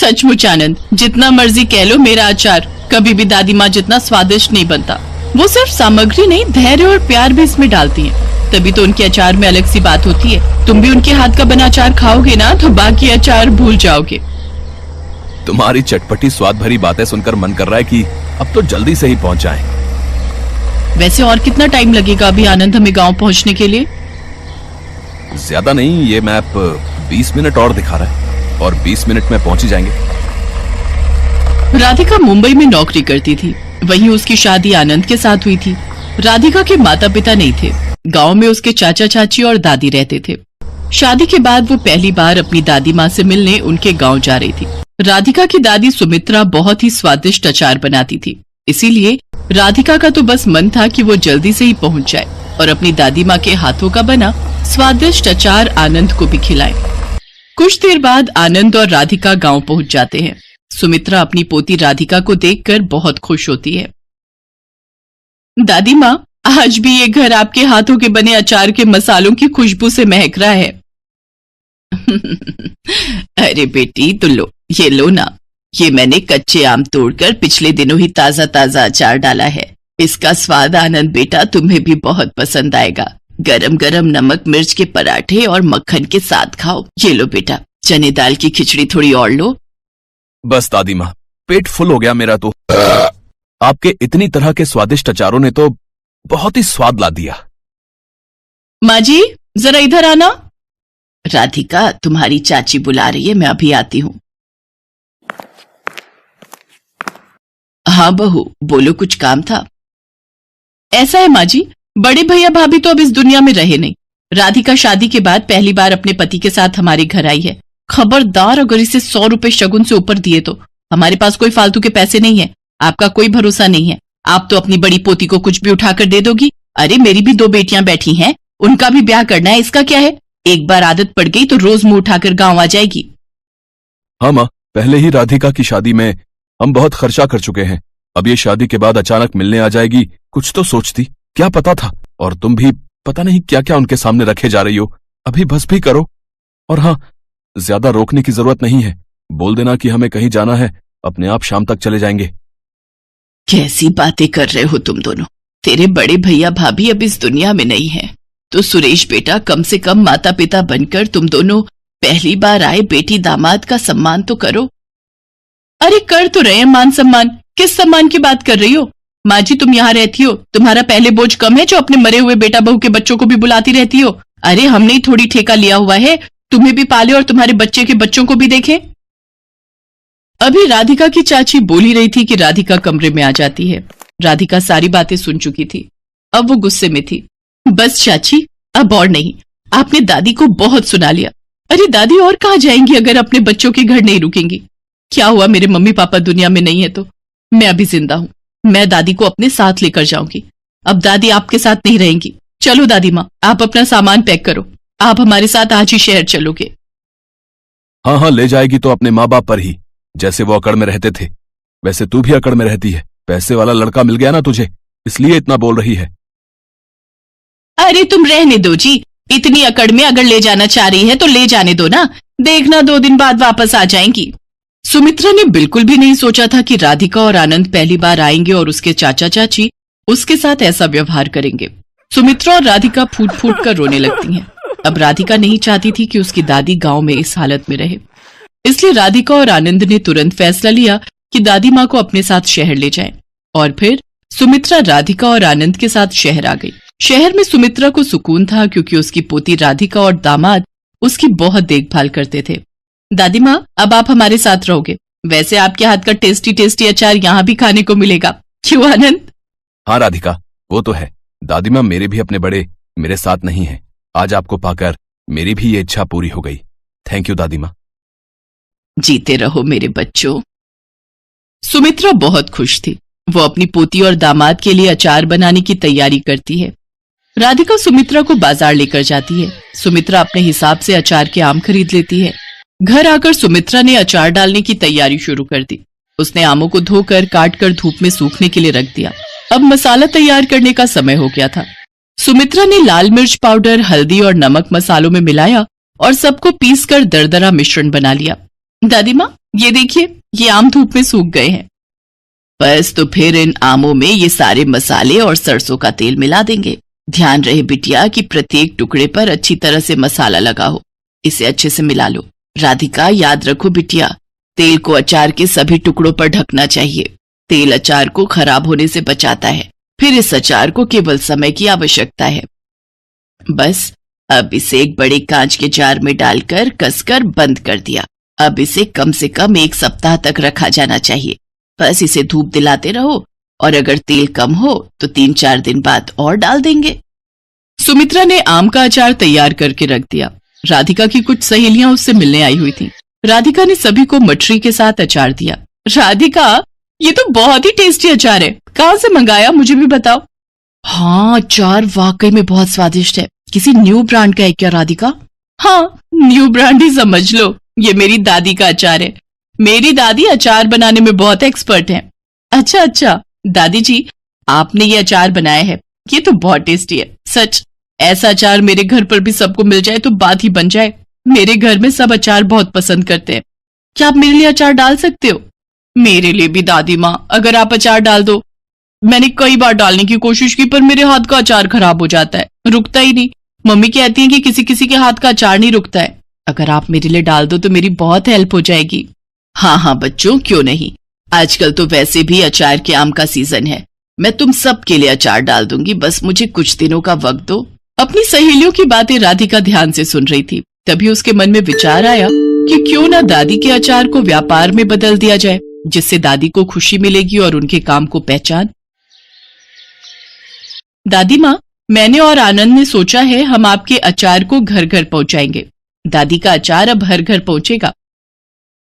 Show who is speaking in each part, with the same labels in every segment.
Speaker 1: सचमुच आनंद, जितना मर्जी कह लो, मेरा अचार कभी भी दादी माँ जितना स्वादिष्ट नहीं बनता। वो सिर्फ सामग्री नहीं, धैर्य और प्यार भी इसमें डालती हैं, तभी तो उनके अचार में अलग सी बात होती है। तुम भी उनके हाथ का बना अचार खाओगे ना तो बाकी अचार भूल जाओगे।
Speaker 2: तुम्हारी चटपटी स्वाद भरी बातें सुनकर मन कर रहा है कि अब तो जल्दी से ही पहुंच जाएं।
Speaker 1: वैसे और कितना टाइम लगेगा अभी आनंद हमें गांव पहुंचने के लिए?
Speaker 2: ज्यादा नहीं, ये मैप 20 मिनट और दिखा रहा है और 20 मिनट में पहुंच ही जाएंगे।
Speaker 1: राधिका मुंबई में नौकरी करती थी, वहीं उसकी शादी आनंद के साथ हुई थी। राधिका के माता पिता नहीं थे, गांव में उसके चाचा चाची और दादी रहते थे। शादी के बाद वो पहली बार अपनी दादी माँ से मिलने उनके गांव जा रही थी। राधिका की दादी सुमित्रा बहुत ही स्वादिष्ट अचार बनाती थी, इसीलिए राधिका का तो बस मन था कि वो जल्दी से ही पहुंच जाए और अपनी दादी माँ के हाथों का बना स्वादिष्ट अचार आनंद को भी खिलाए। कुछ देर बाद आनंद और राधिका गांव पहुंच जाते हैं। सुमित्रा अपनी पोती राधिका को देखकर बहुत खुश होती है। दादी माँ, आज भी ये घर आपके हाथों के बने अचार के मसालों की खुशबू से महक रहा है। अरे बेटी, तो लो, ये लो ना, ये मैंने कच्चे आम तोड़कर पिछले दिनों ही ताजा ताजा अचार डाला है। इसका स्वाद आनंद बेटा तुम्हें भी बहुत पसंद आएगा। गरम गरम नमक मिर्च के पराठे और मक्खन के साथ खाओ। ये लो बेटा, चने दाल की खिचड़ी थोड़ी और लो।
Speaker 2: बस दादी माँ, पेट फुल हो गया मेरा तो। आपके इतनी तरह के स्वादिष्ट अचारों ने तो बहुत ही स्वाद ला दिया।
Speaker 1: माँ जी, जरा इधर आना। राधिका, तुम्हारी चाची बुला रही है, मैं अभी आती हूँ। हाँ बहू, बोलो, कुछ काम था? ऐसा है माँ जी, बड़े भैया भाभी तो अब इस दुनिया में रहे नहीं। राधिका शादी के बाद पहली बार अपने पति के साथ हमारे घर आई है। खबरदार, अगर इसे 100 रुपए शगुन से ऊपर दिए तो। हमारे पास कोई फालतू के पैसे नहीं है, आपका कोई भरोसा नहीं है। आप तो अपनी बड़ी पोती को कुछ भी उठाकर दे दोगी। अरे मेरी भी 2 बेटियां बैठी हैं, उनका भी ब्याह करना है, इसका क्या है? एक बार आदत पड़ गई तो रोज मुंह उठाकर गांव आ जाएगी।
Speaker 2: हाँ माँ, पहले ही राधिका की शादी में हम बहुत खर्चा कर चुके हैं। अब ये शादी के बाद अचानक मिलने आ जाएगी, कुछ तो सोचती, क्या पता था। और तुम भी पता नहीं क्या क्या उनके सामने रखे जा रही हो। अभी बस भी करो। और हाँ, ज्यादा रोकने की जरूरत नहीं है। बोल देना कि हमें कहीं जाना है, अपने आप शाम तक चले जाएंगे।
Speaker 1: कैसी बातें कर रहे हो तुम दोनों? तेरे बड़े भैया भाभी अब इस दुनिया में नहीं है, तो सुरेश बेटा, कम से कम माता पिता बनकर तुम दोनों पहली बार आए बेटी दामाद का सम्मान तो करो। अरे कर तो रहे हैं मान सम्मान, किस सम्मान की बात कर रही हो? माँ जी, तुम यहाँ रहती हो, तुम्हारा पहले बोझ कम है जो अपने मरे हुए बेटा बहू के बच्चों को भी बुलाती रहती हो। अरे हमने ही थोड़ी ठेका लिया हुआ है, तुम्हें भी पाले और तुम्हारे बच्चे के बच्चों को भी देखे। अभी राधिका की चाची बोल ही रही थी कि राधिका कमरे में आ जाती है। राधिका सारी बातें सुन चुकी थी, अब वो गुस्से में थी। बस चाची, अब और नहीं, आपने दादी को बहुत सुना लिया। अरे दादी और कहाँ जाएंगी अगर अपने बच्चों के घर नहीं रुकेंगी? क्या हुआ, मेरे मम्मी पापा दुनिया में नहीं है तो? मैं अभी जिंदा हूँ, मैं दादी को अपने साथ लेकर जाऊंगी। अब दादी आपके साथ नहीं रहेंगी। चलो दादी माँ, आप अपना सामान पैक करो, आप हमारे साथ आज ही शहर चलोगे।
Speaker 2: हाँ हाँ, ले जाएगी तो अपने माँ बाप पर ही, जैसे वो अकड़ में रहते थे। वैसे तू भी अकड़ में रहती है, पैसे वाला लड़का मिल गया ना तुझे, इसलिए इतना बोल रही है।
Speaker 1: अरे तुम रहने दो जी, इतनी अकड़ में अगर ले जाना चाह रही है तो ले जाने दो ना, देखना 2 दिन बाद वापस आ जाएंगी। सुमित्रा ने बिल्कुल भी नहीं सोचा था कि राधिका और आनंद पहली बार आएंगे और उसके चाचा चाची उसके साथ ऐसा व्यवहार करेंगे। सुमित्रा और राधिका फूट फूट कर रोने लगती हैं। अब राधिका नहीं चाहती थी कि उसकी दादी गांव में इस हालत में रहे, इसलिए राधिका और आनंद ने तुरंत फैसला लिया कि दादी माँ को अपने साथ शहर ले जाएं। और फिर सुमित्रा राधिका और आनंद के साथ शहर आ गई। शहर में सुमित्रा को सुकून था क्योंकि उसकी पोती राधिका और दामाद उसकी बहुत देखभाल करते थे। दादी माँ, अब आप हमारे साथ रहोगे। वैसे आपके हाथ का टेस्टी टेस्टी अचार यहाँ भी खाने को मिलेगा, क्यों आनंद?
Speaker 2: हाँ राधिका, वो तो है। दादी माँ, मेरे भी अपने बड़े मेरे साथ नहीं है। आज आपको पाकर मेरी भी ये इच्छा पूरी हो गई। थैंक यू दादी माँ।
Speaker 1: जीते रहो मेरे बच्चों। सुमित्रा बहुत खुश थी। वो अपनी पोती और दामाद के लिए अचार बनाने की तैयारी करती है। राधिका सुमित्रा को बाजार लेकर जाती है। सुमित्रा अपने हिसाब से अचार के आम खरीद लेती है। घर आकर सुमित्रा ने अचार डालने की तैयारी शुरू कर दी। उसने आमों को धोकर काट कर धूप में सूखने के लिए रख दिया। अब मसाला तैयार करने का समय हो गया था। सुमित्रा ने लाल मिर्च पाउडर, हल्दी और नमक मसालों में मिलाया और सबको पीसकर दरदरा मिश्रण बना लिया। दादी माँ, ये देखिए, ये आम धूप में सूख गए हैं। बस तो फिर इन आमों में ये सारे मसाले और सरसों का तेल मिला देंगे। ध्यान रहे बिटिया कि प्रत्येक टुकड़े पर अच्छी तरह से मसाला लगा हो। इसे अच्छे से मिला लो। राधिका, याद रखो बिटिया, तेल को अचार के सभी टुकड़ों पर ढकना चाहिए। तेल अचार को खराब होने से बचाता है। फिर इस अचार को केवल समय की आवश्यकता है। बस अब इसे एक बड़े कांच के जार में डालकर कसकर बंद कर दिया। अब इसे कम से कम 1 सप्ताह तक रखा जाना चाहिए। बस इसे धूप दिलाते रहो और अगर तेल कम हो तो 3-4 दिन बाद और डाल देंगे। सुमित्रा ने आम का अचार तैयार करके रख दिया। राधिका की कुछ सहेलियां उससे मिलने आई हुई थीं। राधिका ने सभी को मठरी के साथ अचार दिया। राधिका, ये तो बहुत ही टेस्टी अचार है, कहाँ से मंगाया, मुझे भी बताओ। हाँ, अचार वाकई में बहुत स्वादिष्ट है। किसी न्यू ब्रांड का है क्या राधिका? हाँ, न्यू ब्रांड ही समझ लो। ये मेरी दादी का अचार है। मेरी दादी अचार बनाने में बहुत एक्सपर्ट हैं। अच्छा अच्छा, दादी जी, आपने ये अचार बनाया है, ये तो बहुत टेस्टी है। सच, ऐसा अचार मेरे घर पर भी सबको मिल जाए तो बात ही बन जाए। मेरे घर में सब अचार बहुत पसंद करते हैं। क्या आप मेरे लिए अचार डाल सकते हो? मेरे लिए भी दादी माँ, अगर आप अचार डाल दो। मैंने कई बार डालने की कोशिश की पर मेरे हाथ का अचार खराब हो जाता है, रुकता ही नहीं। मम्मी कहती है कि किसी किसी के हाथ का अचार नहीं रुकता है। अगर आप मेरे लिए डाल दो तो मेरी बहुत हेल्प हो जाएगी। हाँ हाँ बच्चों, क्यों नहीं। आजकल तो वैसे भी अचार के आम का सीजन है। मैं तुम सब के लिए अचार डाल दूंगी, बस मुझे कुछ दिनों का वक्त दो। अपनी सहेलियों की बातें राधिका ध्यान से सुन रही थी। तभी उसके मन में विचार आया कि क्यों ना दादी के अचार को व्यापार में बदल दिया जाए, जिससे दादी को खुशी मिलेगी और उनके काम को पहचान। दादी माँ, मैंने और आनंद ने सोचा है हम आपके अचार को घर घर पहुंचाएंगे। दादी का अचार अब हर घर पहुंचेगा।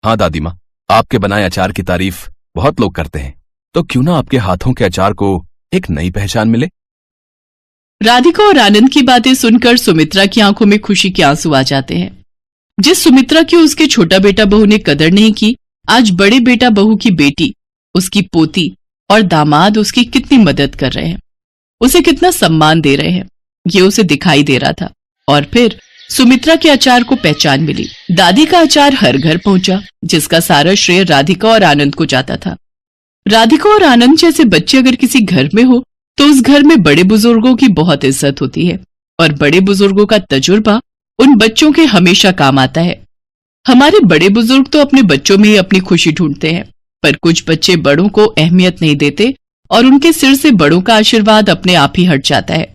Speaker 2: हाँ दादी माँ, आपके बनाए अचार की तारीफ बहुत लोग करते हैं, तो क्यों ना आपके हाथों के अचार को एक नई पहचान मिले।
Speaker 1: राधिका और आनंद की बातें सुनकर सुमित्रा की आंखों में खुशी के आंसू आ जाते हैं। जिस सुमित्रा की उसके छोटा बेटा बहू ने कदर नहीं की, आज बड़े बेटा बहू की बेटी, उसकी पोती और दामाद उसकी कितनी मदद कर रहे हैं, उसे कितना सम्मान दे रहे हैं, ये उसे दिखाई दे रहा था। और फिर सुमित्रा के अचार को पहचान मिली। दादी का अचार हर घर पहुंचा, जिसका सारा श्रेय राधिका और आनंद को जाता था। राधिका और आनंद जैसे बच्चे अगर किसी घर में हो तो उस घर में बड़े बुजुर्गों की बहुत इज्जत होती है और बड़े बुजुर्गों का तजुर्बा उन बच्चों के हमेशा काम आता है। हमारे बड़े बुजुर्ग तो अपने बच्चों में ही अपनी खुशी ढूंढते हैं, पर कुछ बच्चे बड़ों को अहमियत नहीं देते और उनके सिर से बड़ों का आशीर्वाद अपने आप ही हट जाता है।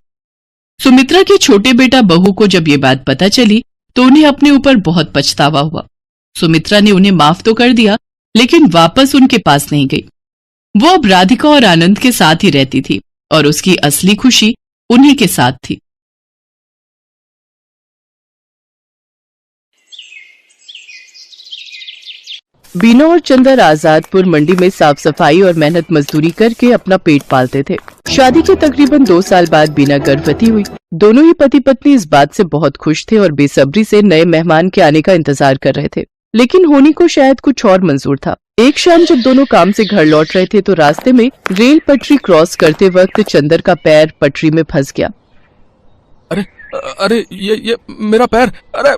Speaker 1: सुमित्रा के छोटे बेटा बहू को जब ये बात पता चली तो उन्हें अपने ऊपर बहुत पछतावा हुआ। सुमित्रा ने उन्हें माफ तो कर दिया, लेकिन वापस उनके पास नहीं गई। वो अब राधिका और आनंद के साथ ही रहती थी और उसकी असली खुशी उन्हीं के साथ थी। बीना और चंदर आजादपुर मंडी में साफ सफाई और मेहनत मजदूरी करके अपना पेट पालते थे। शादी के तकरीबन 2 साल बाद बीना गर्भवती हुई। दोनों ही पति पत्नी इस बात से बहुत खुश थे और बेसब्री से नए मेहमान के आने का इंतजार कर रहे थे, लेकिन होनी को शायद कुछ और मंजूर था। एक शाम जब दोनों काम से घर लौट रहे थे तो रास्ते में रेल पटरी क्रॉस करते वक्त चंदर का पैर पटरी में फंस गया।
Speaker 2: अरे अरे ये मेरा पैर, अरे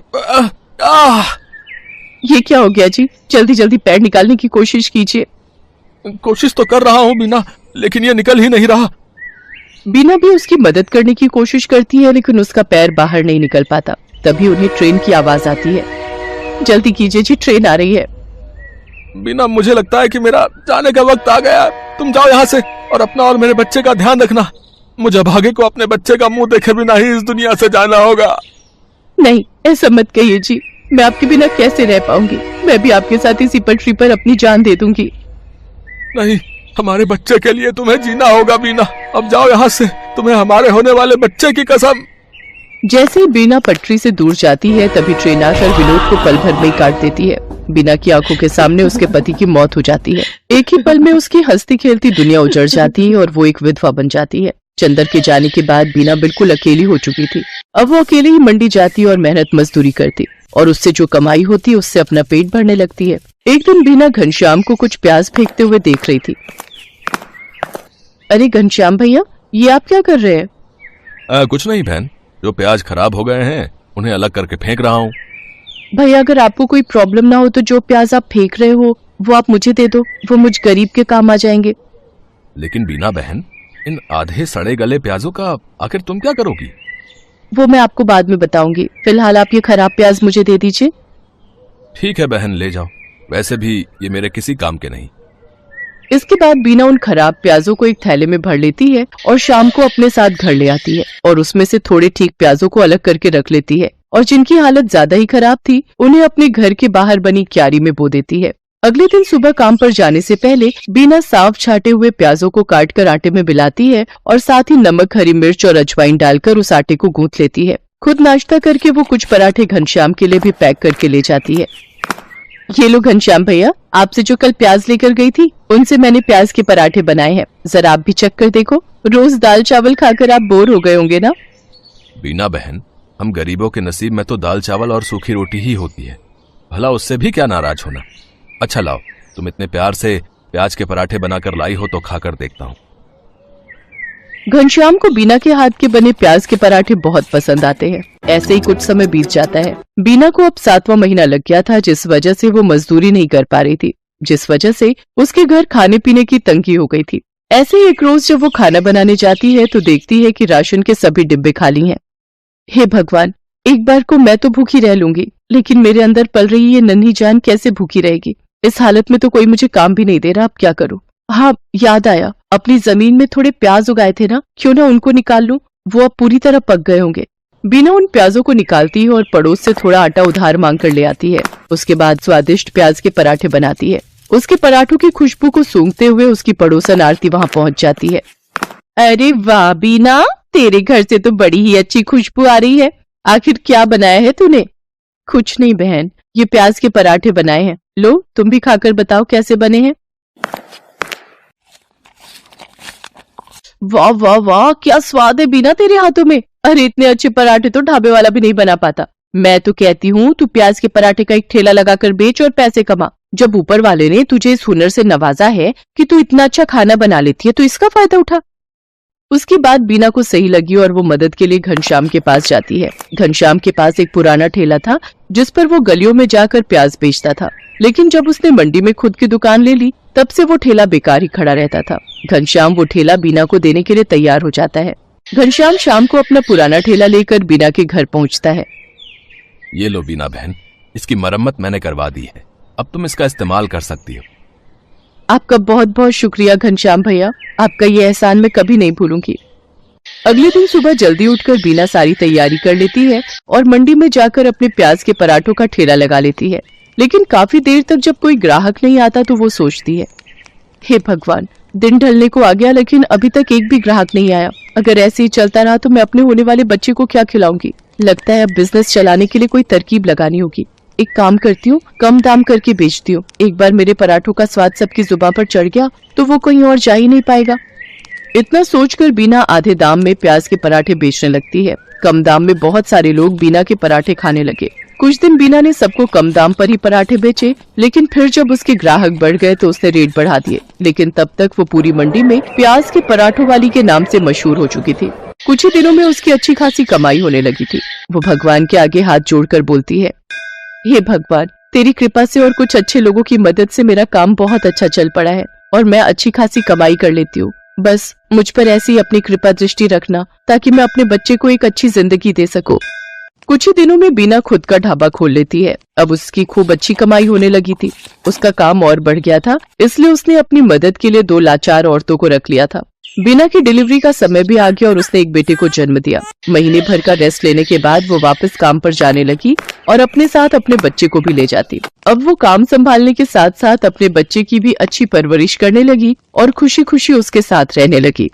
Speaker 1: ये क्या हो गया जी? जल्दी जल्दी पैर निकालने की कोशिश कीजिए।
Speaker 2: कोशिश तो कर रहा हूँ बीना, लेकिन ये निकल ही नहीं रहा।
Speaker 1: बीना भी उसकी मदद करने की कोशिश करती है, लेकिन उसका पैर बाहर नहीं निकल पाता। तभी उन्हें ट्रेन की आवाज आती है। जल्दी कीजिए जी, ट्रेन आ रही है।
Speaker 2: बीना, मुझे लगता है कि मेरा जाने का वक्त आ गया। तुम जाओ यहाँ से और अपना और मेरे बच्चे का ध्यान रखना। मुझे भागे को अपने बच्चे का मुंह देखे बिना ही इस दुनिया से जाना होगा।
Speaker 1: नहीं, ऐसा मत कहिए जी, मैं आपके बिना कैसे रह पाऊंगी। मैं भी आपके साथ इसी पटरी पर अपनी जान दे दूंगी।
Speaker 2: नहीं, हमारे बच्चे के लिए तुम्हें जीना होगा बीना। अब जाओ यहाँ से, तुम्हें हमारे होने वाले बच्चे की कसम।
Speaker 1: जैसे ही बीना पटरी से दूर जाती है तभी ट्रेन आकर विनोद को पल भर में ही काट देती है। बीना की आंखों के सामने उसके पति की मौत हो जाती है। एक ही पल में उसकी हंसती खेलती दुनिया उजड़ जाती है और वो एक विधवा बन जाती है। चंदर के जाने के बाद बीना बिल्कुल अकेली हो चुकी थी। अब वो अकेली ही मंडी जाती और मेहनत मजदूरी करती और उससे जो कमाई होती उससे अपना पेट भरने लगती है। एक दिन बीना घनश्याम को कुछ प्याज फेंकते हुए देख रही थी। अरे घनश्याम भैया, ये आप क्या कर रहे हैं?
Speaker 2: कुछ नहीं बहन, जो प्याज खराब हो गए हैं उन्हें अलग करके फेंक रहा हूँ।
Speaker 3: भैया अगर आपको कोई प्रॉब्लम ना हो तो जो प्याज आप फेंक रहे हो वो आप मुझे दे दो, वो मुझ गरीब के काम आ जाएंगे।
Speaker 2: लेकिन बीना बहन, इन आधे सड़े गले प्याजों का आखिर तुम क्या करोगी?
Speaker 3: वो मैं आपको बाद में बताऊंगी, फिलहाल आप ये खराब प्याज मुझे दे दीजिए।
Speaker 2: ठीक है बहन, ले जाओ, वैसे भी ये मेरे किसी काम के नहीं।
Speaker 3: इसके बाद बीना उन खराब प्याजों को एक थैले में भर लेती है और शाम को अपने साथ घर ले आती है और उसमें से थोड़े ठीक प्याजों को अलग करके रख लेती है और जिनकी हालत ज्यादा ही खराब थी उन्हें अपने घर के बाहर बनी क्यारी में बो देती है। अगले दिन सुबह काम पर जाने से पहले बीना साफ छाटे हुए प्याजों को काट कर आटे में मिलाती है और साथ ही नमक, हरी मिर्च और अजवाइन डालकर उस आटे को गूंथ लेती है। खुद नाश्ता करके वो कुछ पराठे घनश्याम के लिए भी पैक करके ले जाती है। ये लो घनश्याम भैया, आपसे जो कल प्याज लेकर गई थी उनसे मैंने प्याज के पराठे बनाए हैं, जरा आप भी चख कर देखो। रोज दाल चावल खाकर आप बोर हो गए होंगे ना?
Speaker 2: बीना बहन, हम गरीबों के नसीब में तो दाल चावल और सूखी रोटी ही होती है, भला उससे भी क्या नाराज होना। अच्छा लाओ, तुम इतने प्यार से प्याज के पराठे बनाकर लाई हो तो खाकर देखता हूँ।
Speaker 3: घनश्याम को बीना के हाथ के बने प्याज के पराठे बहुत पसंद आते हैं। ऐसे ही कुछ समय बीत जाता है। बीना को अब 7वां महीना लग गया था, जिस वजह से वो मजदूरी नहीं कर पा रही थी, जिस वजह से उसके घर खाने पीने की तंगी हो गई थी। ऐसे ही एक रोज जब वो खाना बनाने जाती है तो देखती है कि राशन के सभी डिब्बे खाली हैं। हे भगवान, एक बार को मैं तो भूखी रह लूंगी, लेकिन मेरे अंदर पल रही ये नन्ही जान कैसे भूखी रहेगी? इस हालत में तो कोई मुझे काम भी नहीं दे रहा, अब क्या करूं? हाँ, याद आया, अपनी जमीन में थोड़े प्याज उगाए थे ना, क्यों ना उनको निकाल लूं, वो अब पूरी तरह पक गए होंगे। बीना उन प्याजों को निकालती है और पड़ोस से थोड़ा आटा उधार मांग कर ले आती है। उसके बाद स्वादिष्ट प्याज के पराठे बनाती है। उसके पराठों की खुशबू को सूंघते हुए उसकी पड़ोसन आरती वहाँ पहुँच जाती है। अरे वाह बीना, तेरे घर से तो बड़ी ही अच्छी खुशबू आ रही है, आखिर क्या बनाया है तूने? कुछ नहीं बहन, ये प्याज के पराठे बनाए हैं, लो तुम भी खाकर बताओ कैसे बने हैं। वाह वाह वाह, क्या स्वाद है बीना तेरे हाथों में। अरे इतने अच्छे पराठे तो ढाबे वाला भी नहीं बना पाता। मैं तो कहती हूँ तू प्याज के पराठे का एक ठेला लगाकर बेच और पैसे कमा। जब ऊपर वाले ने तुझे इस हुनर से नवाजा है कि तू इतना अच्छा खाना बना लेती है तो इसका फायदा उठा। उसकी बात बीना को सही लगी और वो मदद के लिए घनश्याम के पास जाती है। घनश्याम के पास एक पुराना ठेला था जिस पर वो गलियों में जाकर प्याज बेचता था, लेकिन जब उसने मंडी में खुद की दुकान ले ली तब से वो ठेला बेकार ही खड़ा रहता था। घनश्याम वो ठेला बीना को देने के लिए तैयार हो जाता है। घनश्याम शाम को अपना पुराना ठेला लेकर बीना के घर पहुंचता है।
Speaker 2: ये लो बीना बहन, इसकी मरम्मत मैंने करवा दी है, अब तुम इसका इस्तेमाल कर सकती हो।
Speaker 3: आपका बहुत बहुत शुक्रिया घनश्याम भैया, आपका ये एहसान मैं कभी नहीं भूलूंगी। अगले दिन सुबह जल्दी उठकर बीना सारी तैयारी कर लेती है और मंडी में जाकर अपने प्याज के पराठों का ठेला लगा लेती है। लेकिन काफी देर तक जब कोई ग्राहक नहीं आता तो वो सोचती है, हे भगवान, दिन ढलने को आ गया लेकिन अभी तक एक भी ग्राहक नहीं आया। अगर ऐसे ही चलता रहा तो मैं अपने होने वाले बच्चे को क्या खिलाऊंगी? लगता है अब बिजनेस चलाने के लिए कोई तरकीब लगानी होगी। एक काम करती हूँ, कम दाम करके बेचती हूँ। एक बार मेरे पराठों का स्वाद सबकी जुबान पर चढ़ गया तो वो कहीं और जा ही नहीं पाएगा। इतना सोचकर बीना आधे दाम में प्याज के पराठे बेचने लगती है। कम दाम में बहुत सारे लोग बीना के पराठे खाने लगे। कुछ दिन बीना ने सबको कम दाम पर ही पराठे बेचे, लेकिन फिर जब उसके ग्राहक बढ़ गए तो उसने रेट बढ़ा दिए। लेकिन तब तक वो पूरी मंडी में प्याज के पराठों वाली के नाम से मशहूर हो चुकी थी। कुछ ही दिनों में उसकी अच्छी खासी कमाई होने लगी थी। वो भगवान के आगे हाथ जोड़कर बोलती है, हे भगवान, तेरी कृपा से और कुछ अच्छे लोगों की मदद से मेरा काम बहुत अच्छा चल पड़ा है और मैं अच्छी खासी कमाई कर लेती हूँ। बस मुझ पर ऐसी अपनी कृपा दृष्टि रखना ताकि मैं अपने बच्चे को एक अच्छी जिंदगी दे सकूं। कुछ ही दिनों में बीना खुद का ढाबा खोल लेती है। अब उसकी खूब अच्छी कमाई होने लगी थी। उसका काम और बढ़ गया था, इसलिए उसने अपनी मदद के लिए 2 लाचार औरतों को रख लिया था। बीना की डिलीवरी का समय भी आ गया और उसने एक बेटे को जन्म दिया। महीने भर का रेस्ट लेने के बाद वो वापस काम पर जाने लगी और अपने साथ अपने बच्चे को भी ले जाती। अब वो काम संभालने के साथ साथ अपने बच्चे की भी अच्छी परवरिश करने लगी और खुशी खुशी उसके साथ रहने लगी।